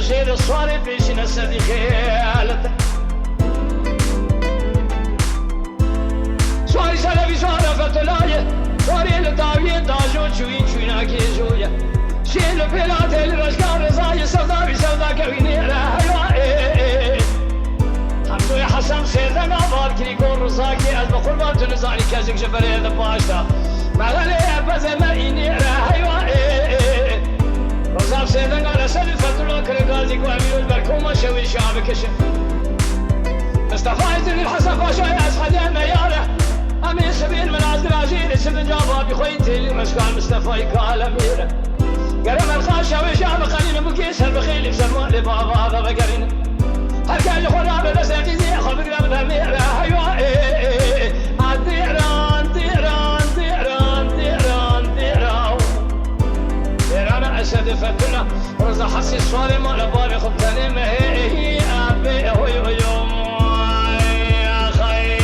جيل الصواري بيشنا سدي خيالته صواري سلبي صواري فتلاية صواري لطاوية داجو شوين شوينا كيزوية شيل بلاد الرشقار رزاية سوداوي سودا كويني راهي حمدو يا حسن سيدنا بار كريكور رزاكي أزم قربان تنزاني كازك جبري هذا باشتا مغالي بزمر إني راهي رزاق سيدنا رسل فتلو كريكازي كواميو البركومة شوي شعبكش استفايت الحسن باشا يا أسحد الميارة أمين سبيل من عزل عزيز سبن جابا بخويتي لمشكال مصطفى يقال أميرة قرم الخاشة وشعب قليل بكيس البخيل بسموه لبابا هذا بقرين هل كان يخرب بساقي زي خبر قبل أميرة أيوة الديران ديران ديران ديران ديران ديران أسد فتنا رزا حسي الصالي ما لباري خبتاني ما هي أبي هوي يوم يا خي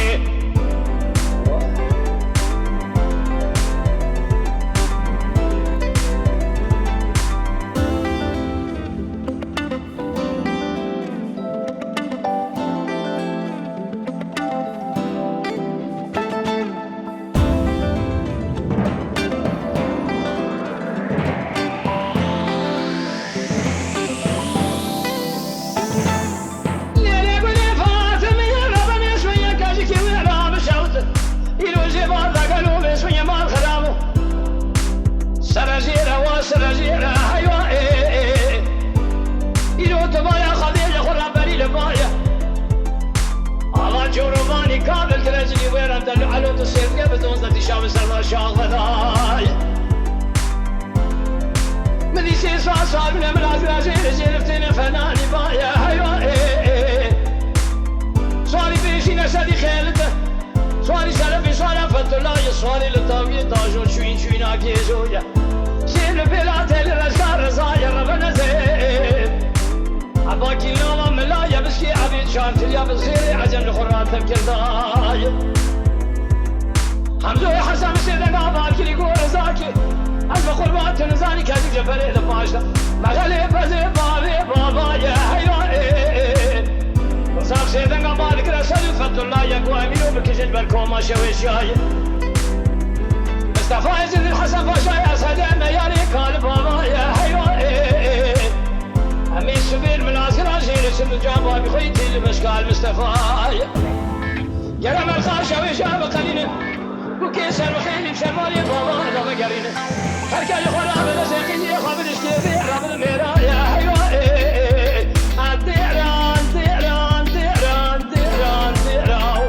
سرجيرة أيوة إلو تبايا خليل خرا بري لبايا على جورباني كامل ترجلي ويرم دلو علو تصير قبل ونزل تشام سرنا شاغلاي مدي سيسوا صار من أمراض راجل جرفتين فناني بايا أيوة صاري بيشينا سدي خيلته صاري سلبي صارا فتلاي صاري لطاوية داجون شوين شوين عكيزويا شيل بلاد الرزقار رزايا ربنا زين عباكي لوما ملايا بسكي عبيد شانت اليا بصيري عجل الخرات بكرداي حمدو يا حسن سيدنا باكي يقول رزاكي عزم قربات نزاني كازي جفري لفاشتا مغالي بزي بابي بابا يا حيوان رزاق سيدنا بالك رسل فت الله يقوى ميلو بكجل بركوما شوي شاي مصطفى يزيد الحسن باشا يا سلام يا ريكال بابا يا حيوان أمين سبيل من عسكر جيل سن جابا بخيتي المشكال مصطفى يرم الخاشة وشاب قليل وكيس الوخيل بشمالي بابا هذا بقرين هركا يخرب لساقي يخبر اشكيبي رب الميرا يا حيوان الديران ديران ديران ديران ديران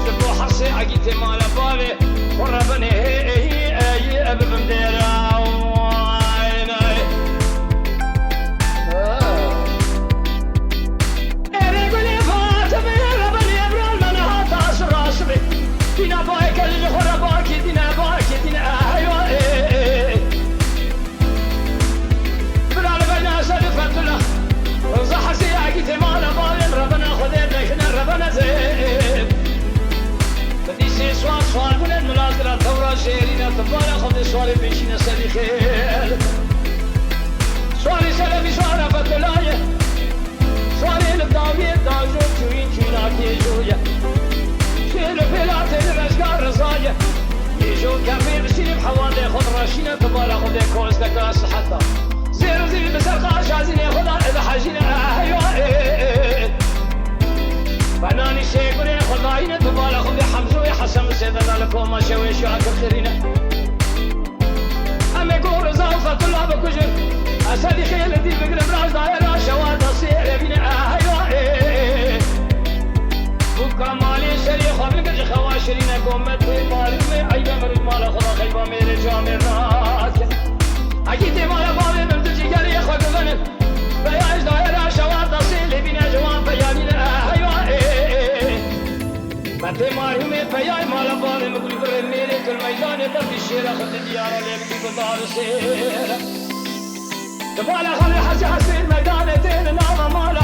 شبو حصي عقيتي مال بابي وربني هي أبي بمديرة وعيني إريقني فاتمي ربني أبرال من هاتا سراسبي دينا بايك اللي خرباكي دينا بايكي دينا أيوة بلال بنا سلفت له رزح سياقي تمال بالم ربنا خذيت لكنا ربنا زين بدي سي سوال بولد ملازرة تورا شيرينا تبارا خذ سوالي بيشينا سلي خير سوالي سلبي سوالي فتلاية سوالي لبداوية داجو شوين شوينا كيجوية شيلو بلاد الرزقار رزاية يجو كبير بسيري بحوالي خذ راشينا تبارا خذ كوز لكاس حتى زيرو زيري بسرقا شازيني خذ إذا حاجينا أيوة بناني شيكوني خذاينة تبالا خذي حمزو يا حسن سيدنا لكم ما شوي شعك الخيرينة أمي قول رزاوفة كلها بكجر أسالي خيل دي بقرب راج دايرة شواد أصير يبيني أيوة وكمالي شري خبر قد خواشرين قومت مالي أيضا مرد مالا خدا خيبا ميري جامي راس أكيد مالا بابي ممتجي قالي خد غنب بياج دايرة شواد أصير يبيني جوان بيانين أيوة بنتي ماريومي بياي مالا بابي مقول بري ميري كل ميداني تبدي الشيرة خد الديارة اللي بدي بطار السيرة تبالا خلي حسي حسين ميداني تين ناما مالا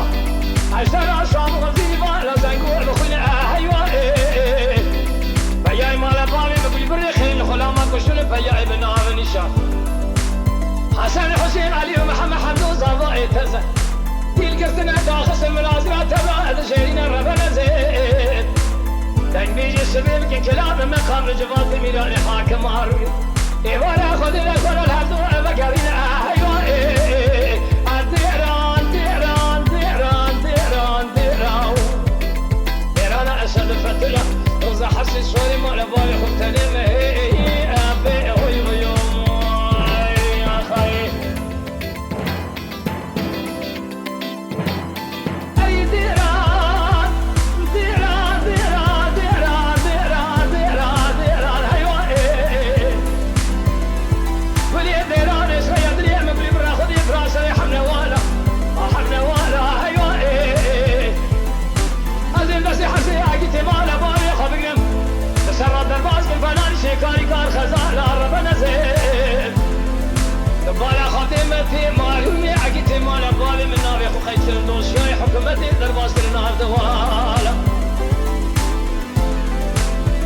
عشترى شام غزيبا لا زنقور بخينا أيوة بياي مالا بابي مقول بري خين خلاما كشون بياي بنار نشان حسن حسين علي ومحمد حمدو زضائي كرتنا داخس الملازرات تبع شيرين الربنا زين تنبيج السبيل كلام مقام جبال ميلان حاكم عروي إيوانا خذ لك ولا الهدو بكرين أيوة ديران ديران ديران ديران ديران ديران أسد فتلة رزا حسي سوري ما لبالي خبتني مهي أبي هوي ويوم يا خي أي ديران ديران ديران ديران ديران ديران ديران أيوة ولي ديران شوية دريا مبري برا خذي براسي حمنا والا حمنا والا أيوة أزل بسي حسي عقيتي مالا بالي خبقم تسرد الباس بالفنان شيكاري كار خزانة ربنا زين بالا خاتمتي مالومي عقيتي مالا بالي من نار يخو خيت الدوس شوي حكمتي درباس النار دوالا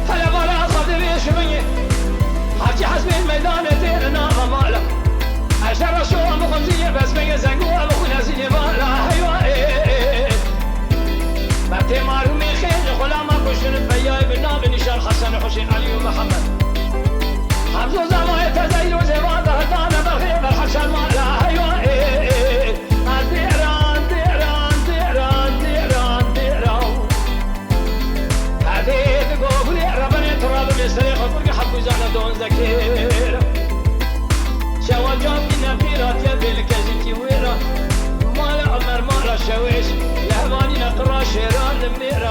هلا بالا خاتمي شوي حاجي حسبي الميدان ديرنا غمالا عشر شوى مخمزية بس بيا زنقوة مخونا زي مالا أيوة مبتي مالومي خير خلا ما كشن بيا بنا بنشار حسن حسين علي ومحمد حمزو زمان تزيلو زمان دهتانا بخير الحشان مالا أيوة ديران ديران ديران ديران ديران هذه تقولي ربنا تراب بيستريخ وفرق حبو زانا دون ذكير شوا جاب نفيرات يدي الكزيتي ويرا مالا عمر مالا شويش يهباني نقرا شيران المنيرة